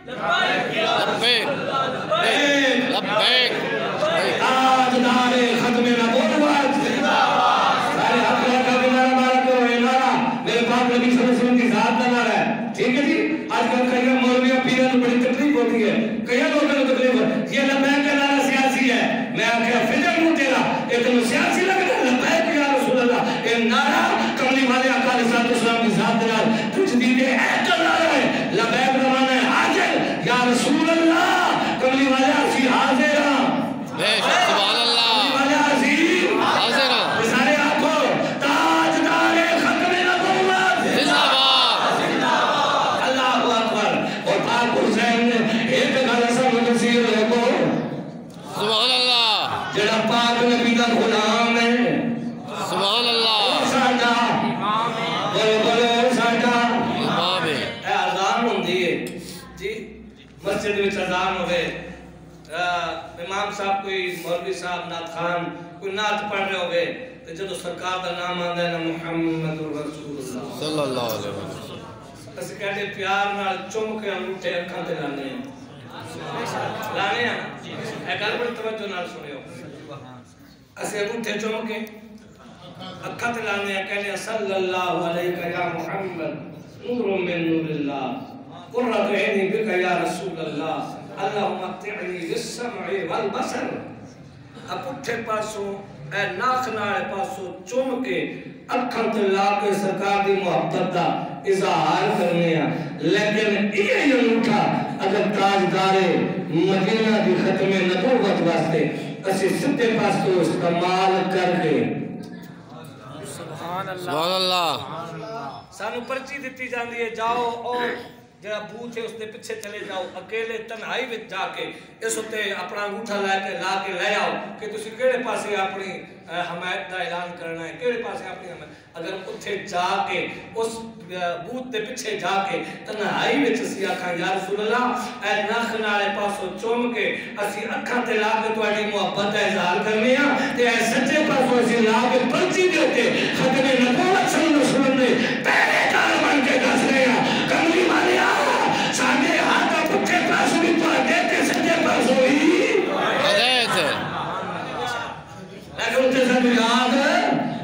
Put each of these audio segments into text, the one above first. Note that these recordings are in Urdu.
لبیک لبیک تاجدار ختم نبوت سارے حق کا نعرہ مارا کرو یہ نعرہ میرے پاک نبی صلی اللہ علیہ وسلم کی ذات کا نعرہ ہے ٹھیک ہے جی آج کل کئی مولویوں پیروں کو بڑی تکلیف ہوتی ہے کئی لوگوں کو تکلیف ہے یہ لبیک کا نعرہ سیاسی ہے میں آخیا فجر نو تیرا یہ تمہیں سیاسی لگ رہا ہے لبیک یا رسول اللہ یہ نعرہ کملی والے آقا علیہ السلام کی ذات کے نعرہ تجدید عہد کا نعرہ ہے لبیک کا معنی ہے حاضر یا رسول اللہ کملی والے اسی حاضر ہاں بے شک سبحان اللہ والے عظیم حاضر سارے آنکھوں تاجدار ختم نبوت زندہ باد اللہ اکبر اور پاک حسین نے ایک گل ایسا متصیر ہے کو سبحان اللہ جڑا پاک نبی کا غلام ہے سبحان اللہ ساڈا بولو بولو ساڈا امام ہے اے اذان ہوندی ہے جی مسجد وچ اذان ہوئے امام صاحب کوئی مولوی صاحب نعت خان کوئی نعت پڑھ رہے ہوئے تو جدو سرکار کا نام آندا ہے نا محمد رسول اللہ صلی اللہ علیہ وسلم اس کہتے پیار نال چم کے انگوٹھے اکھاں تے لانے ہیں اے گل بڑی توجہ نال سنیو اسے انگوٹھے چم کے اکھاں تے لانے ہیں کہنے صلی اللہ علیہ یا محمد نور من نور اللہ قرۃ عینی بک یا رسول اللہ اللہم اتعنی للسمع والبصر اب اٹھے پاسوں اے ناک نالے پاسوں چوم کے اکھاں تے لا کے سرکار دی محبت دا اظہار کرنے ہیں لیکن یہ انگوٹھا اگر تاجدار مدینہ دی ختم نبوت واسطے اسی ستے پاسوں استعمال کر کے سبحان اللہ سانو پرچی دیتی جاندی ہے جاؤ اور جڑا بوتھ ہے اس دے پیچھے چلے جاؤ اکیلے تنہائی وچ جا کے اس تے اپنا انگوٹھا لا کے لے آؤ کہ تسی کیڑے پاسے اپنی حمایت دا اعلان کرنا ہے کیڑے پاسے اپنی حمایت اگر اتھے جا کے اس بوتھ دے پیچھے جا کے تنہائی وچ اسی آکھاں یا رسول اللہ اے ناک نالے پاسوں چوم کے اسی اکھاں تے لا کے تہاڈی محبت دا اظہار کرنے ہاں تے اے سچے پاسوں اسی لا کے پرچی دے تے ختم نبوت صلی اللہ علیہ وسلم نے پہلے کار بن کے دس رہے ہیں کملی والے ساڈے ہاتھ پٹھے پاسوں بھی تہاڈے تے سچے پاسوں ہی حضرت لیکن اتنے سب یاد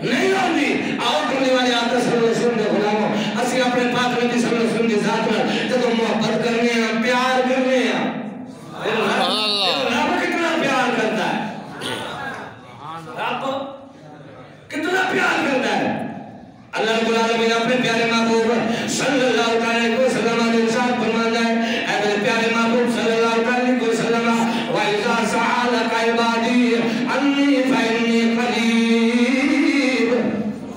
نہیں ہوندی آؤ کملی والے آقا صلی اللہ علیہ وسلم دے غلاموں اسی اپنے پاک نبی صلی اللہ علیہ وسلم کی ذات میں جب محبت کرنے ہیں پیار کرنے ہیں رب کتنا پیار کرتا ہے رب کتنا پیار کرتا ہے اللہ رب العالمین اپنے پیارے محبوب صلی اللہ علیہ وسلم نے ارشاد فرمایا ہے اے میرے پیارے محبوب صلی اللہ علیہ وسلم وَإِذَا سَأَلَكَ عِبَادِي عَنِّي فَإِنِّي قَرِيبٌ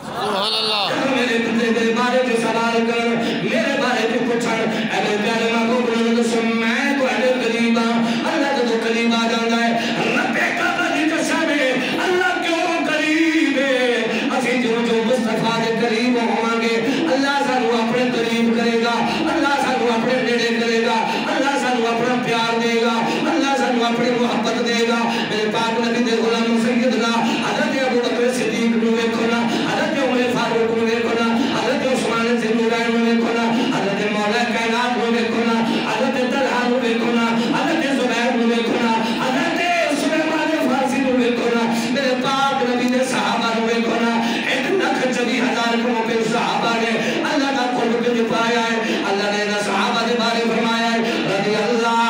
سبحان اللہ میرے بندے بارے میں سوال کر میرے بارے میں پوچھ اے میرے پیارے محبوب نے سن میں تواڈے قریب اللہ دے قریب آ جاندا ہے رب کعبہ دی قسم ہے اللہ کیوں قریب ہے اسی جو مصطفیٰ دے قریب ہوں گے اللہ سانو اپنے قریب کرے گا اللہ سانو اپنے نیڑے کرے گا اللہ سانو اپنا پیار دے گا اللہ سانو اپنی محبت دے گا میرے پاک نبی دے غلام سیدنا حضرت ابو بکر صدیق نو ویکھو نا حضرت عمر فاروق نو ویکھو نا حضرت عثمان ذوالنورین نو ویکھو نا حضرت مولا کائنات نو ویکھو نا حضرت طلحہ نو ویکھو نا حضرت زبیر نو ویکھو نا حضرت سلیمان فارسی نو ویکھو نا میرے پاک نبی دے صحابہ نو ویکھو نا 1,40,000 کو پہ صحابہ نے اللہ کا قرب کے پایا ہے اللہ نے نہ صحابہ دے بارے فرمایا ہے رضی اللہ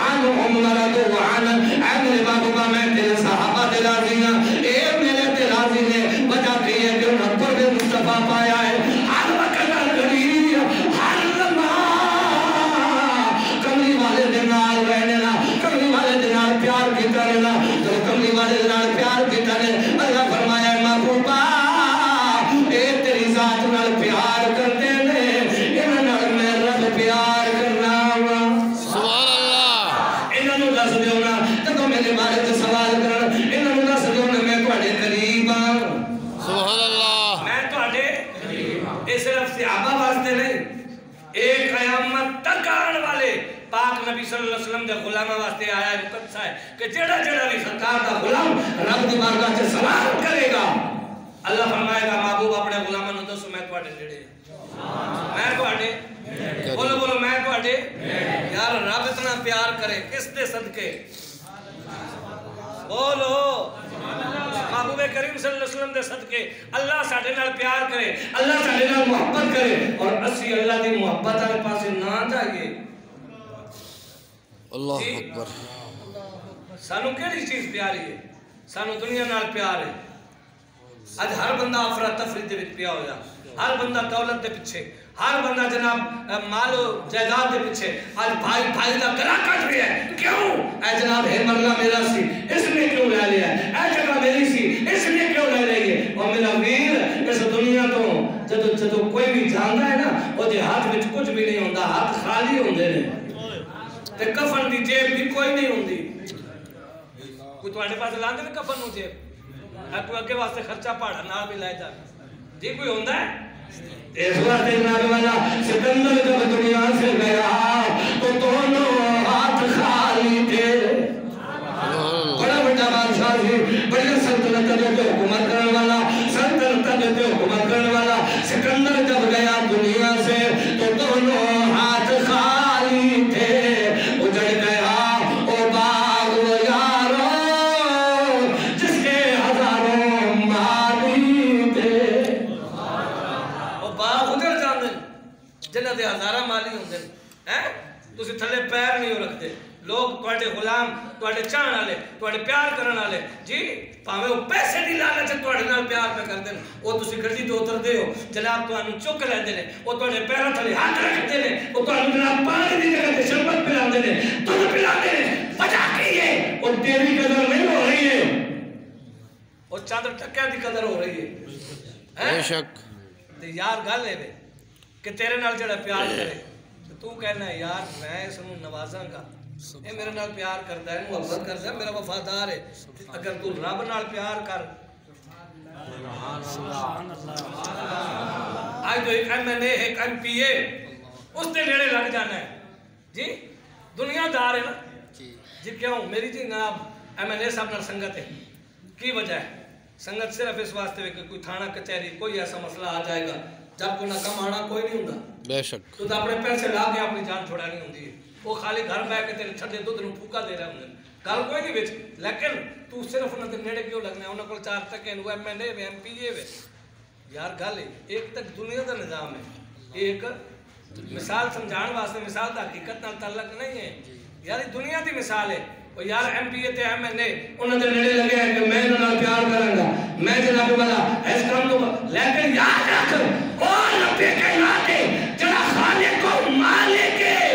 عنہم ورضوا عنہ اے میرے باپو کا میں تیرے صحابہ دے راضی ہوں اے میرے تے راضی نے وجہ کی ہے کہ انہوں پر بھی مصطفیٰ پایا ہے ہر وقت قریب ہر لمحہ کملی والے دے نال رہنے نا کملی والے دے نال پیار کیتا رہنا تو کملی والے دے نال پیار کیتا رہے اللہ فرمایا ہے محبوبہ اے تیری ذات نال پیار کرتے ہیں انہوں نال میں رب پیار کرنا سبحان اللہ انہوں نے دس دیو نا تو میرے بارے سے سوال کرنا انہوں نے دس دیو نا میں تواڈے قریب ہاں سبحان اللہ میں تواڈے قریب اس صرف صحابہ واسطے نہیں ایک قیامت تک آنے والے پاک نبی صلی اللہ علیہ وسلم دے غلامہ واسطے آیا ہے مقدسہ ہے کہ جڑا بھی سرکار دا غلام رب دی بارگاہ سے سلام کرے گا اللہ فرمائے گا محبوب اپنے غلاموں نے دسو میں تواڈے نیڑے میں تواڈے بولو پیار کرے کس دے صدقے بولو محبوب کریم صلی اللہ علیہ وسلم دے صدقے اللہ ساڈے نال پیار کرے اللہ ساڈے نال محبت کرے اور اسی اللہ دی محبت والے پاسے نہ جائیے اللہ اکبر سانو کیڑی چیز پیاری ہے سانو دنیا نال پیار ہے اج ہر بندہ افراتفری دے وچ پیا ہویا ہر بندہ دولت دے پیچھے ہر بندہ جناب مال و جائیداد دے پیچھے آج بھائی بھائی دا گلا کٹ رہا ہے کیوں اے جناب ہے مرلہ میرا سی اس نے کیوں لے لیا اے جگہ میری سی اس نے کیوں لے لیا اور میرا ویر اس دنیا تو جدو کوئی بھی جانتا ہے نا وہ دے ہاتھ وچ کچھ بھی نہیں ہوندہ ہاتھ خالی ہوندے نے تے کفن دی جیب بھی کوئی نہیں ہوندی کوئی تو آنے پاس لاندے نے کفن ہو جیب کوئی اگے واسطے خرچہ پاڑا نہ بھی لائے جا جی کوئی ہوندہ ہے اس وقت جناب والا سکندر جب دنیا سے گیا تو دونوں ہاتھ خالی تھے بڑا بڑا بادشاہ تھی بڑی سلطنت دے حکومت کرنے والا سلطنت دے حکومت کرنے والا سکندر جب گیا دنیا سے تو دونوں ہاتھ خالی تھے اجڑ گیا او باغ و یارو جس کے ہزاروں مالی تھے جنہ دے ہزارہ مالی ہوندے ہیں تسی تھلے پیر نہیں ہو رکھتے لوگ تواڈے غلام تواڈے چاہن والے تواڈے پیار کرن والے جی پاویں او پیسے دی لالچ تواڈے نال پیار پہ کردے او تسی گڈی تو اتردے ہو جناب تانوں چک لیندے نے او تواڈے پیراں تھلے ہاتھ رکھدے نے او تانوں جناب پانی دی جگہ تے شربت پلاندے نے دودھ پلاندے نے وجہ کی ہے او تیری قدر نہیں ہو رہی ہے او چادر ٹکیا دی قدر ہو رہی ہے بے شک تے یار گل ہے کہ تیرے نال جڑا پیار کرے تو کہنا ہے یار میں اس نو نوازاں گا اے میرے نال پیار کردا ہے محبت کردا ہے میرا وفادار ہے اگر تو رب نال پیار کر سبحان اللہ آج تو ایک ایم این اے ایک ایم پی اے اس دے نیڑے لگ جانا ہے جی دنیا دار ہے نا جی کیوں میری جی جناب ایم این اے صاحب نال سنگت ہے کی وجہ ہے سنگت صرف اس واسطے کہ کوئی تھانہ کچہری کوئی ایسا مسئلہ آ جائے گا جب کوئی نہ کم آنا کوئی نہیں ہوندہ بے شک تو اپنے پیسے لا کے اپنی جان چھوڑانی ہوندی ہے وہ خالی گھر بیٹھ کے تیرے چھٹے دودھ نو پھوکا دے رہے ہوں گل کوئی نہیں بیچ لیکن تو صرف انہوں نے نیڑے کیوں لگنا ہے انہوں کو چار تک ہے M N A M P A یار گل ہے ایک تک دنیا کا نظام ہے ایک مثال سمجھان واسطے مثال دا حقیقت نال تعلق نہیں ہے یار دنیا دی مثال ہے وہ یار ایم پی اے تے ایم این اے انہوں نے نیڑے لگے ہیں کہ میں انہوں نے پیار کروں گا میں جناب والا اس کام کو لیکن یاد رکھ اور رب کائنات ہے جڑا خالق و مالک ہے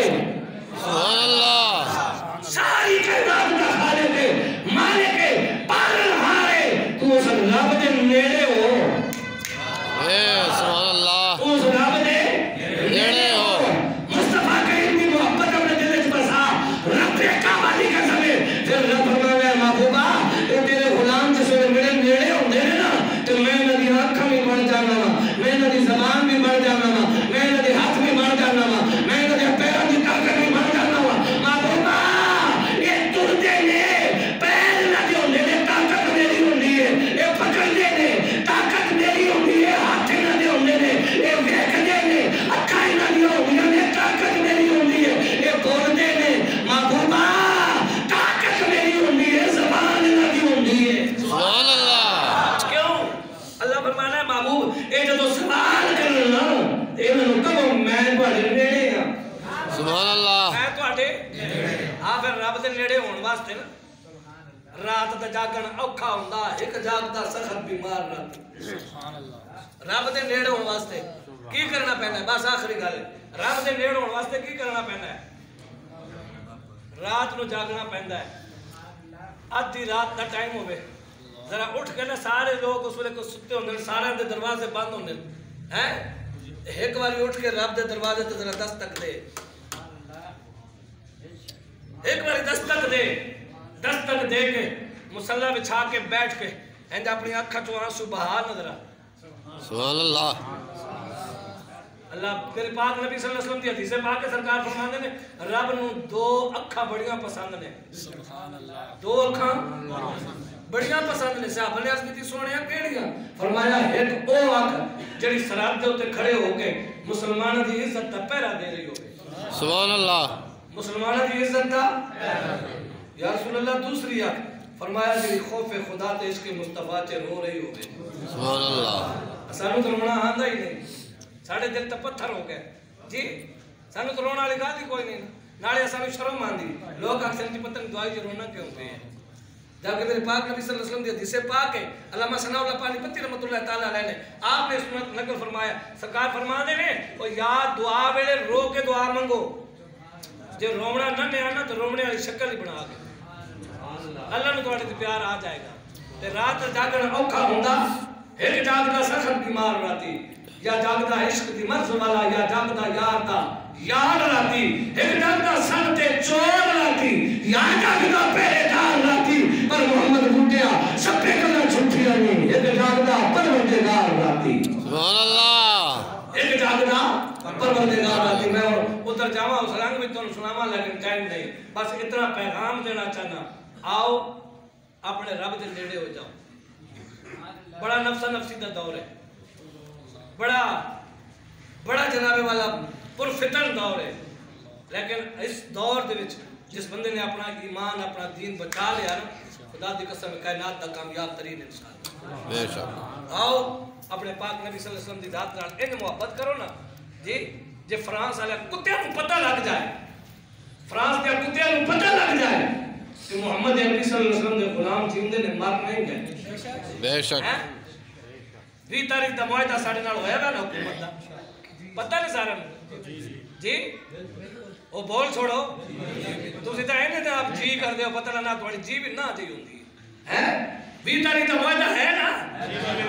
سبحان اللہ ساری کائنات کا خالق ہے مالک ہے پالنہار ہے تو اس رب دے نیڑے ہو سبحان اللہ اس رب دے نیڑے ہو مصطفیٰ کریم کی محبت اپنے دل وچ بسا رب کعبہ دی قسم ہے پھر رب فرمایا محبوبہ اے تیرے غلام جس ویلے میرے نیڑے ہوندے نے نا تے میں انہاں دی اکھاں بھی بن جانا وا میں انہاں دی زبان بھی بن جانا وا میں انہاں دے ہاتھ بھی بن جانا وا میں انہاں دے پیراں دی طاقت بھی بن جانا وا محبوبہ اے ٹردے نے پیر انہاں دے ہوندے نے طاقت میری ہوندی ہے اے پکڑدے نے طاقت میری ہوندی ہے ہاتھ انہاں دے ہوندے نے اے ویکھدے نے اکھاں انہاں دی ہوندیاں نے طاقت میری ہوندی ہے اے بولدے نے محبوبہ طاقت میری ہوندی ہے زبان انہاں دی ہوندی ہے سبحان اللہ کیوں اللہ فرمانا ہے محبوب اے جدو سوال کرنا اے انہوں کہو میں تواڈے نیڑے ہاں سبحان اللہ میں تواڈے ہاں پھر رب دے نیڑے ہون واسطے نا رات دا جاگن اوکھا ہوندا ایک جاگدا سخت بیمار رات سبحان اللہ رب دے نیڑے ہون واسطے کی کرنا پیندا ہے بس آخری گل رب دے نیڑے ہون واسطے کی کرنا پیندا ہے رات نو جاگنا پیندا ہے آدھی رات دا ٹائم ہوے ذرا اٹھ کے نا سارے لوگ اس ویلے کو ستے ہوندے سارے دے دروازے بند ہوندے ہیں ایک باری اٹھ کے رب دے دروازے تے ذرا دستک دے ایک باری دستک دے کے مصلی بچھا کے بیٹھ کے انج اپنی آنکھاں چوں آنسو بہا نظر سبحان اللہ اللہ پھر پاک نبی صلی اللہ علیہ وسلم دی حدیث پاک کے سرکار فرماندے نے رب نو دو اکھاں بڑیاں پسند نے سبحان اللہ دو اکھاں بڑیاں پسند نے صاحب نے عرض کیتی سونیا کیڑیاں فرمایا ایک او اکھ جڑی سرحد دے اوتے کھڑے ہو کے مسلماناں دی عزت دا پہرا دے رہی ہوے سبحان اللہ مسلمانوں کی عزت دا یا رسول اللہ دوسری آنکھ فرمایا جی خوف خدا تے عشق مصطفیٰ چے رو رہی ہو گئے سبحان اللہ سانو تو رونا آندا ہی نہیں ساڑھے دل تے پتھر ہو گئے جی سانو تو رونا والی گل ہی کوئی نہیں نالے سانو شرم آندی لوگ اکثر جی پتہ نہیں دعائی جو رونا کیوں پہ ہے جا کے میرے پاک نبی صلی اللہ علیہ وسلم دی حدیث پاک ہے علامہ ثناء اللہ پانی پتی رحمۃ اللہ تعالیٰ علیہ نے آپ نے سنت نقل فرمایا سرکار فرما دے نے او یا دعا ویلے رو کے دعا منگو جو رونا نہ نے آنا تو رونے والی شکل ہی بنا کے اللہ نے تواڈے تے پیار آ جائے گا تے رات جاگنا اوکھا ہوندا ایک جاگدا سخت بیمار راتی یا جاگدا عشق دی مرض والا یا جاگدا یار دا یار راتی ایک جاگدا سن تے چور راتی یا جاگدا پہرے دار راتی پر محمد بوٹیا سپے کلا چھٹیا نہیں ایک جاگدا پروردگار راتی سبحان اللہ ایک جاگدا پروردگار راتی میں ادھر جاواں اس رنگ میں تانوں سناواں لیکن ٹائم نہیں بس اتنا پیغام دینا چاہنا آؤ اپنے رب دے نیڑے ہو جاؤ بڑا نفسا نفسی دا دور ہے بڑا جناب والا پرفتن دور ہے لیکن اس دور دے وچ جس بندے نے اپنا ایمان اپنا دین بچا لیا نا خدا دی قسم کائنات دا کامیاب ترین انسان بے شک آؤ اپنے پاک نبی صلی اللہ علیہ وسلم دی ذات نال ان محبت کرو نا جی جے فرانس والے کتےاں نوں پتہ لگ جائے فرانس دے کتےاں نوں پتہ لگ جائے کہ محمد عربی صلی اللہ علیہ وسلم دے غلام جیندے نے مر نہیں گئے بے شک 20 تاریخ دا معاہدہ ساڈے نال ہویا نا حکومت دا پتہ نہیں سارا جی او بول چھوڑو تسی تے اینے تے آپ جی کر دیو پتہ نہ تھوڑی جی بھی نہ جی ہوندی ہے 20 تاریخ دا معاہدہ ہے نا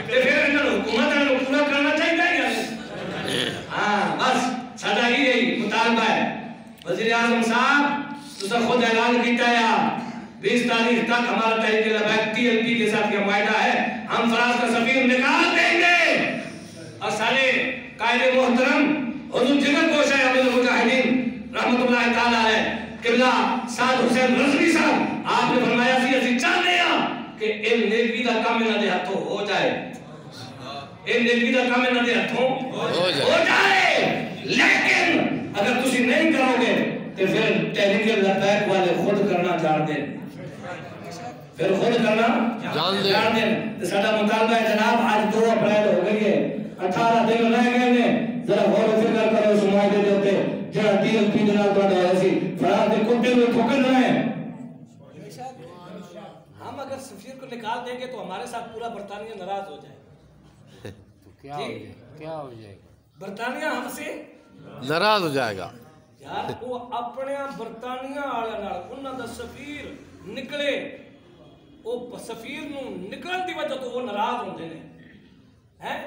تے پھر انہاں نوں حکومت نوں پورا کرنا چاہیے یا ہاں بس ساڈا یہی مطالبہ ہے وزیر اعظم صاحب تسا خود اعلان کیتا ہے 20 تاریخ تک ہمارا تحریک لبیک TLP کے ساتھ یہ معاہدہ ہے ہم فرانس کا سفیر نکال دیں گے اور سارے قائد محترم حضور جگر گوشہ امیر المجاہدین رحمت اللہ تعالیٰ علیہ قبلہ سعد حسین رضوی صاحب آپ نے فرمایا سی اسی چاہتے ہیں کہ ان نیکی دا کام نہ دے ہتھوں ہو جائے ان نیکی دا کام نہ دے ہتھوں ہو جائے لیکن اگر تسی نہیں کرو گے تو پھر تحریک لبیک والے خود کرنا جان دیں پھر خود کرنا جان دیں ساڈا مطالبہ ہے جناب آج 2 اپریل ہو گئی ہے 18 دن رہ گئے نے ذرا غور و فکر کرو اس معاہدے دے اوتے جڑا TLP دے نال تہاڈا ہویا سی فرانس دے کتے نوں ٹھوکر رہے ہیں ہم اگر سفیر کو نکال دیں گے تو ہمارے ساتھ پورا برطانیہ ناراض ہو جائے تو کیا ہو جائے گا برطانیہ ہم سے ناراض ہو جائے گا یار وہ اپنے برطانیہ والے نال انہاں دا سفیر نکلے وہ سفیر نو نکلن دی وجہ تو وہ ناراض ہوندے نے ہیں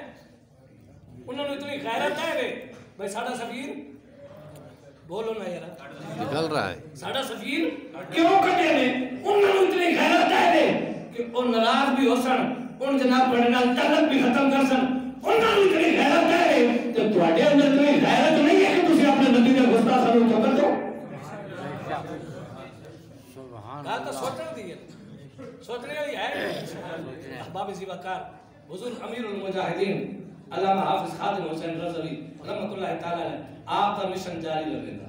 انہوں نے اتنی غیرت ہے وے بھائی ساڈا سفیر بولو نا یار نکل رہا ہے ساڈا سفیر کیوں کٹے نے انہوں نے اتنی غیرت ہے وے کہ وہ ناراض بھی ہو سن ان جناب بڑے نال تعلق بھی ختم کر سن انہوں نے اتنی غیرت ہے وے تے تواڈے اندر اتنی غیرت نہیں ہے کہ تسی اپنے نبی دے گستاخاں نوں ٹھوکر دو سبحان اللہ تو سوچن دی ہے سوچنے والی ہے احباب زیباکار حضور امیر المجاہدین علامہ حافظ خادم حسین رضوی رحمت اللہ تعالیٰ علیہ آپ کا مشن جاری رہے گا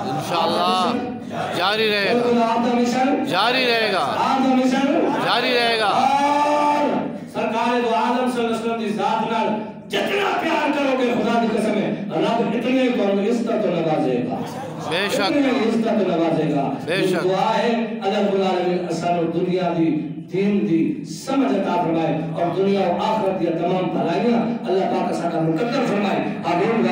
انشاءاللہ جاری رہے گا آپ کا مشن جاری رہے گا آپ کا مشن جاری رہے گا اور سرکار دو عالم صلی اللہ علیہ وسلم کی ذات نال جتنا پیار کرو گے خدا کی قسم ہے رب اتنے کو عزت و نوازے گا بے شک عزت و نوازے گا بے شک دعا ہے اللہ رب العالمین اسانو دنیا دی دین دی سمجھ عطا فرمائے اور دنیا و آخرت دی تمام بھلائیاں اللہ پاک ساڈا مقدر فرمائے آمین